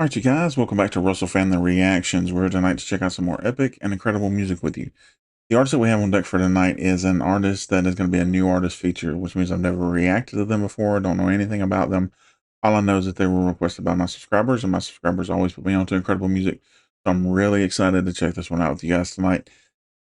Alright, you guys, welcome back to Russell Family Reactions. We're here tonight to check out some more epic and incredible music with you. The artist that we have on deck for tonight is an artist that is going to be a new artist feature, which means I've never reacted to them before. I don't know anything about them. All I know is that they were requested by my subscribers, and my subscribers always put me on to incredible music. So I'm really excited to check this one out with you guys tonight.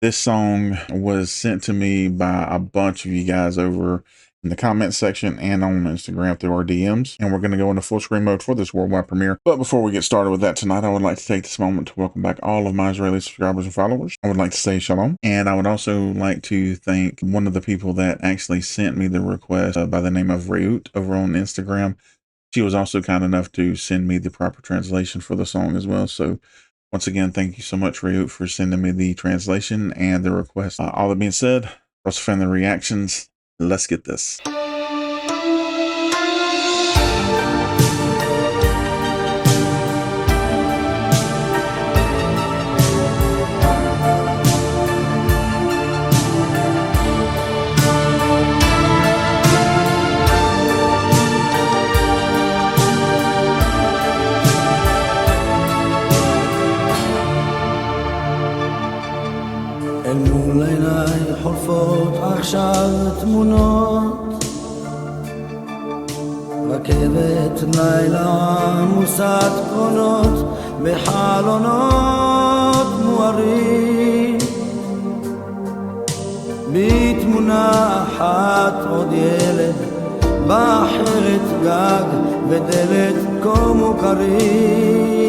This song was sent to me by a bunch of you guys over in the comment section and on Instagram through our DMs. And we're going to go into full screen mode for this worldwide premiere. But before we get started with that tonight, I would like to take this moment to welcome back all of my Israeli subscribers and followers. I would like to say shalom. And I would also like to thank one of the people that actually sent me the request by the name of Reut over on Instagram. She was also kind enough to send me the proper translation for the song as well. So once again, thank you so much, Reut, for sending me the translation and the request. All that being said, Russell Family Reactions, let's get this. אל מול עיניי חולפות עכשיו תמונות, רכבת לילה עמוסת קרונות בחלונות מוארים. בתמונה אחת עוד ילד, באחרת גג ודלת כה מוכרים.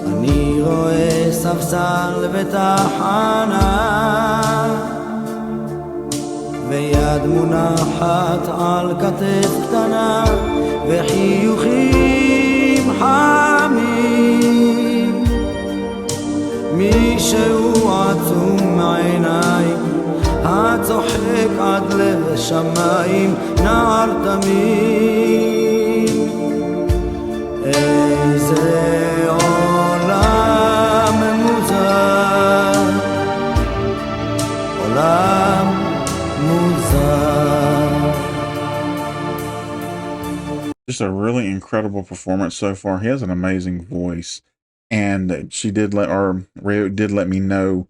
אני רואה ספסל בתחנה ויד מונחת על כתף קטנה וחיוכים חמים. מישהו עצום מעיניים הצוחק עד לב שמיים, נער תמים. איזה עולם מוזר, עולם מוזר. Just a really incredible performance so far. He has an amazing voice, and she did Reut did let me know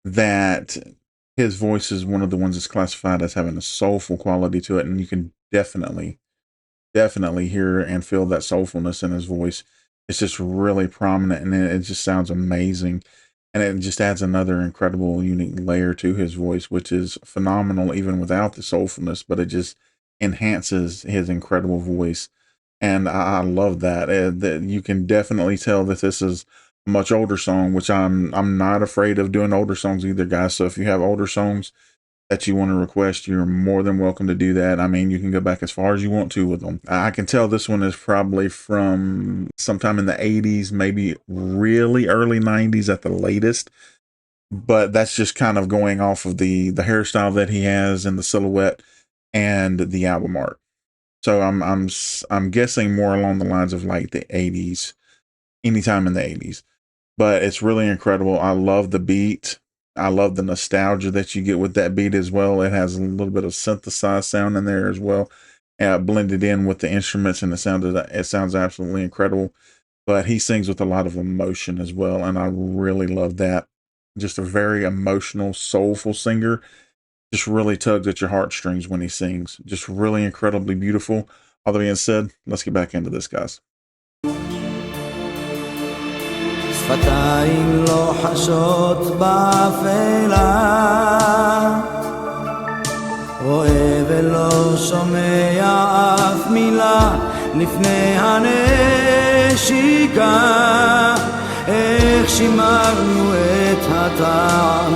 that his voice is one of the ones that's classified as having a soulful quality to it, and you can definitely hear and feel that soulfulness in his voice. It's just really prominent, and it just sounds amazing, and it just adds another incredible unique layer to his voice, which is phenomenal even without the soulfulness, but it just enhances his incredible voice. And I love that. That you can definitely tell that this is a much older song, which I'm not afraid of doing older songs either, guys. So if you have older songs that you want to request, you're more than welcome to do that. I mean, you can go back as far as you want to with them. I can tell this one is probably from sometime in the 80s, maybe really early 90s at the latest. But that's just kind of going off of the hairstyle that he has and the silhouette and the album art. So I'm guessing more along the lines of like the 80s, anytime in the 80s. But it's really incredible. I love the beat. I love the nostalgia that you get with that beat as well. It has a little bit of synthesized sound in there as well, blended in with the instruments, and it sounds absolutely incredible. But he sings with a lot of emotion as well, and I really love that. Just a very emotional, soulful singer. Just really tugs at your heartstrings when he sings. Just really incredibly beautiful. All that being said, let's get back into this, guys. שפתיים לא חשות באפלה, רואה ולא שומע אף מילה לפני הנשיקה. איך שימרנו את הטעם,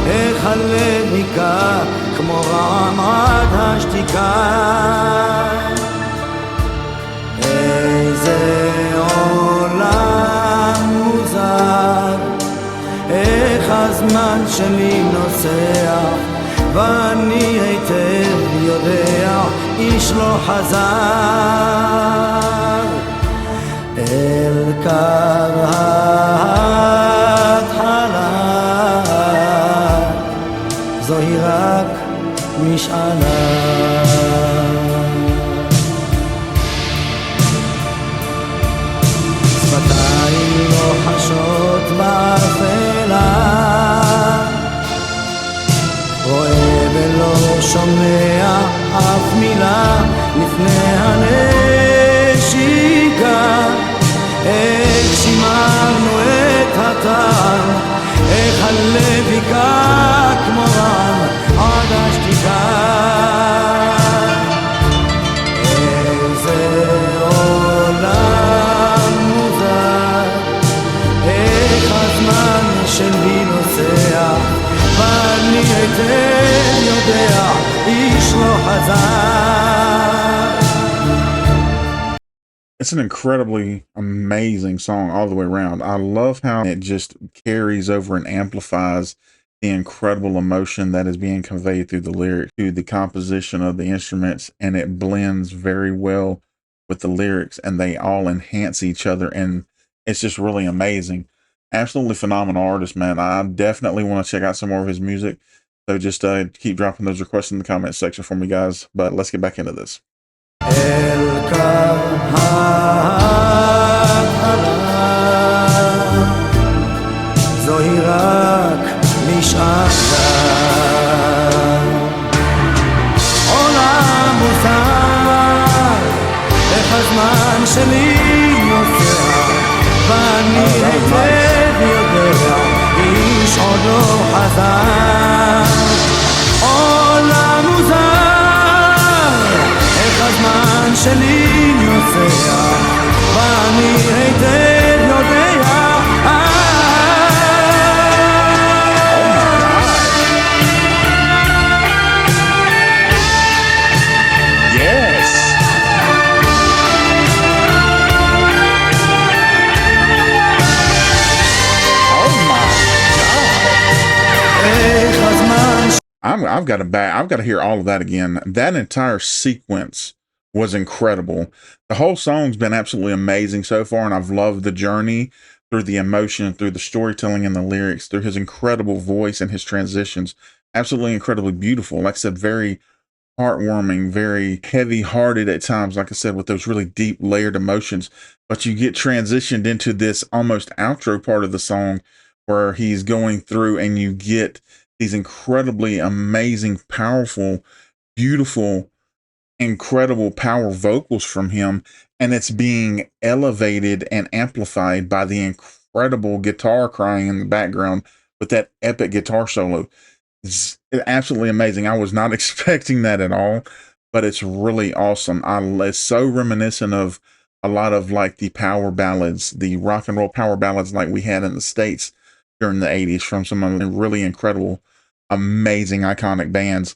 איך הלב ניקה כמו רעם עד השתיקה. איזה עולם מוזר, איך הזמן שלי נוסע ואני היטב יודע איש לא חזר אל קו ההתחלה, זוהי רק משאלה. שפתיים לא חשות באפלה, רואה ולא שומע אף מילה לפני הנשיקה. איך שימרנו את הטעם, איך הלב היכה כמו רם עד השתיקה. איזה עולם מוזר, איך הזמן שלי נוסע, ואני היטב יודע איש לא חזר. It's an incredibly amazing song all the way around. I love how it just carries over and amplifies the incredible emotion that is being conveyed through the lyrics to the composition of the instruments, and it blends very well with the lyrics, and they all enhance each other, and it's just really amazing. Absolutely phenomenal artist, man. I definitely want to check out some more of his music. So just keep dropping those requests in the comment section for me, guys. But let's get back into this. אל קו ההתחלה, זוהי רק משעתה. עולם מוזר, איך הזמן שלי נוסע, ואני היטב יודע, איש עוד לא חזר. עולם מוזר, הזמן שלי נוסע, ואני היטב יודע. Yes! Oh my God! איך הזמן I've got to hear all of that again. That entire sequence was incredible. The whole song's been absolutely amazing so far, and I've loved the journey through the emotion, through the storytelling and the lyrics, through his incredible voice and his transitions. Absolutely incredibly beautiful. Like I said, very heartwarming, very heavy-hearted at times, like I said, with those really deep layered emotions. But you get transitioned into this almost outro part of the song where he's going through, and you get these incredibly amazing, powerful, beautiful, incredible power vocals from him, and it's being elevated and amplified by the incredible guitar crying in the background with that epic guitar solo. It's absolutely amazing. I was not expecting that at all, but it's really awesome. It's so reminiscent of a lot of like the power ballads, the rock and roll power ballads like we had in the States during the 80s from some of the really incredible, amazing, iconic bands.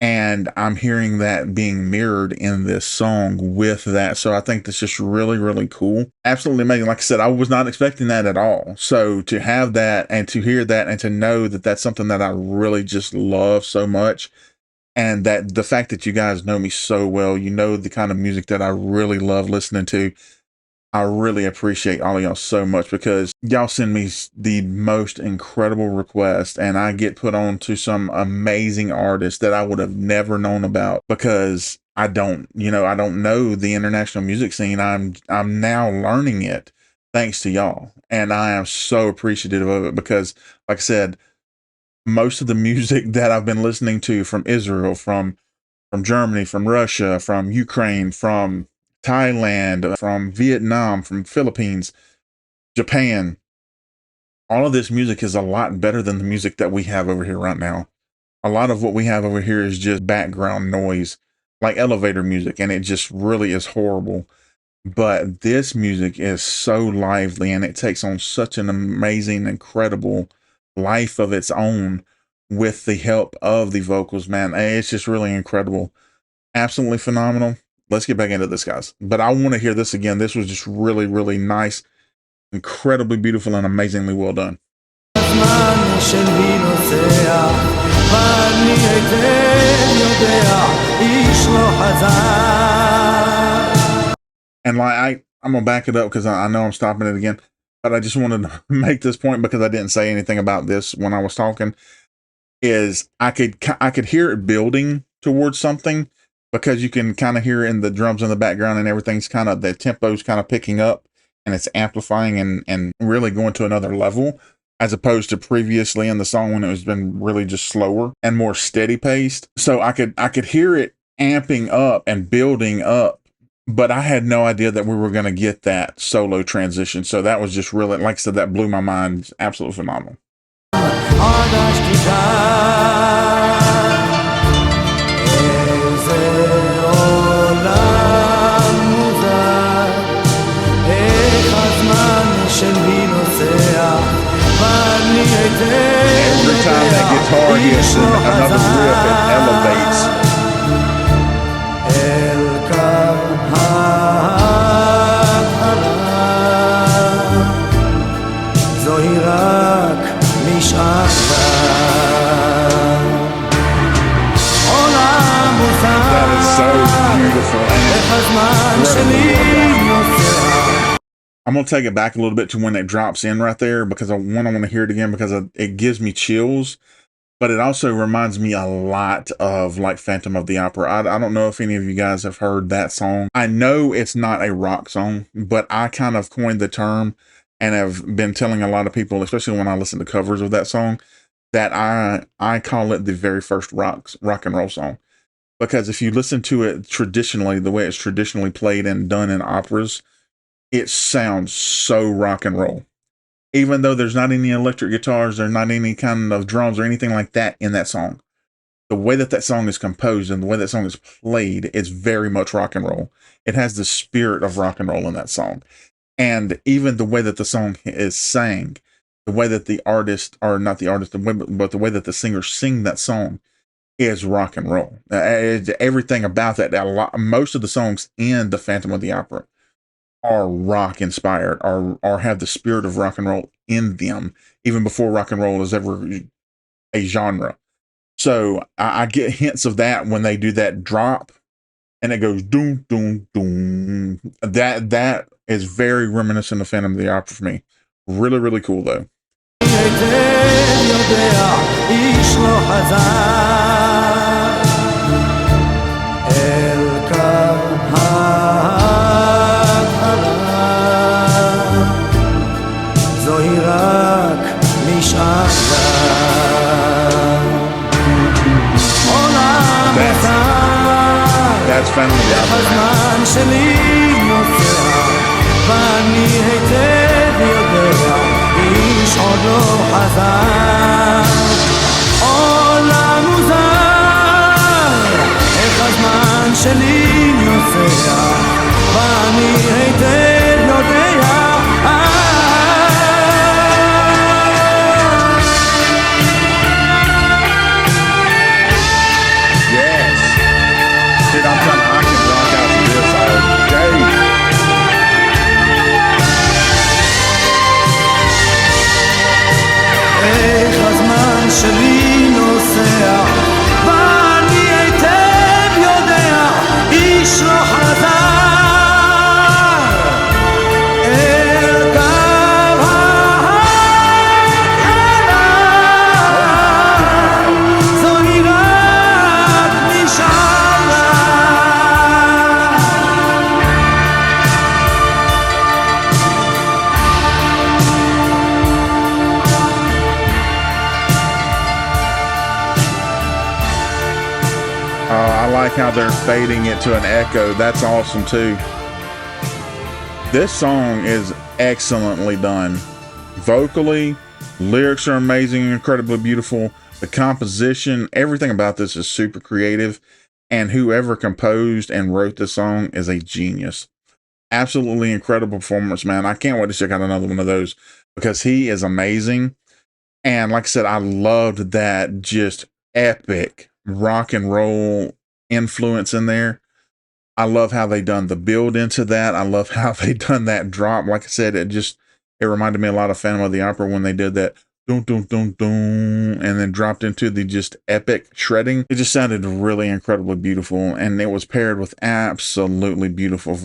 And I'm hearing that being mirrored in this song with that. So I think that's just really, really cool. Absolutely amazing. Like I said, I was not expecting that at all. So to have that and to hear that and to know that that's something that I really just love so much. And that the fact that you guys know me so well, you know the kind of music that I really love listening to. I really appreciate all of y'all so much because y'all send me the most incredible requests, and I get put on to some amazing artists that I would have never known about because I don't know the international music scene. I'm now learning it thanks to y'all, and I am so appreciative of it because, like I said, most of the music that I've been listening to from Israel, from Germany, from Russia, from Ukraine, from Thailand, from Vietnam, from Philippines, Japan. All of this music is a lot better than the music that we have over here right now. A lot of what we have over here is just background noise, like elevator music, and it just really is horrible. But this music is so lively, and it takes on such an amazing, incredible life of its own with the help of the vocals, man. It's just really incredible. Absolutely phenomenal. Let's get back into this, guys. But I want to hear this again. This was just really, really nice, incredibly beautiful, and amazingly well done. And like I'm gonna back it up because I know I'm stopping it again, but I just wanted to make this point because I didn't say anything about this when I was talking. Is I could hear it building towards something because you can kind of hear in the drums in the background and everything's kind of the tempo's kind of picking up and it's amplifying and really going to another level, as opposed to previously in the song when it was been really just slower and more steady paced. So I could hear it amping up and building up, but I had no idea that we were going to get that solo transition. So that was just really, like I said, that blew my mind. It's absolutely phenomenal. Every time that guitar hits another riff, it elevates. That is so beautiful. I'm going to take it back a little bit to when it drops in right there, because I want to hear it again, because it gives me chills, but it also reminds me a lot of like Phantom of the Opera. I don't know if any of you guys have heard that song. I know it's not a rock song, but I kind of coined the term and have been telling a lot of people, especially when I listen to covers of that song, that I call it the very first rock and roll song. Because if you listen to it traditionally, the way it's traditionally played and done in operas, it sounds so rock and roll. Even though there's not any electric guitars, there's not any kind of drums or anything like that in that song. The way that that song is composed and the way that song is played is very much rock and roll. It has the spirit of rock and roll in that song. And even the way that the song is sang, the way that the artist, or not the artist, but the way that the singers sing that song is rock and roll. Everything about that, most of the songs in the Phantom of the Opera are rock inspired, or have the spirit of rock and roll in them, even before rock and roll is ever a genre. So I get hints of that when they do that drop and it goes doom, doom, doom. That is very reminiscent of Phantom of the Opera for me. Really, really cool though. That's Phantom of the I like how they're fading it to an echo. That's awesome too. This song is excellently done. Vocally, lyrics are amazing, incredibly beautiful. The composition, everything about this is super creative. And whoever composed and wrote this song is a genius. Absolutely incredible performance, man. I can't wait to check out another one of those, because he is amazing. And like I said, I loved that just epic rock and roll influence in there. I love how they done the build into that. I love how they done that drop. Like I said, it reminded me a lot of Phantom of the Opera when they did that dun dun dun dun and then dropped into the just epic shredding. It just sounded really incredibly beautiful, and it was paired with absolutely beautiful,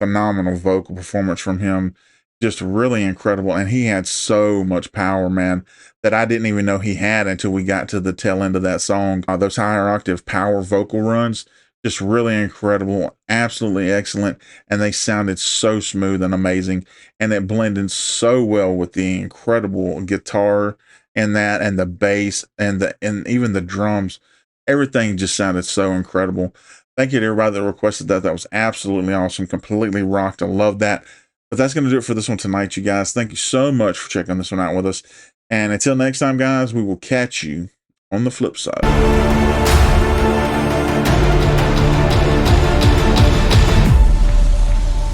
phenomenal vocal performance from him. Just really incredible. And he had so much power, man, that I didn't even know he had until we got to the tail end of that song. Those higher octave power vocal runs Just really incredible, absolutely excellent, and they sounded so smooth and amazing, and it blended so well with the incredible guitar and that, and the bass, and even the drums. Everything just sounded so incredible. Thank you to everybody that requested that. That was absolutely awesome. Completely rocked. I love that. But that's going to do it for this one tonight, you guys. Thank you so much for checking this one out with us. And until next time, guys, we will catch you on the flip side.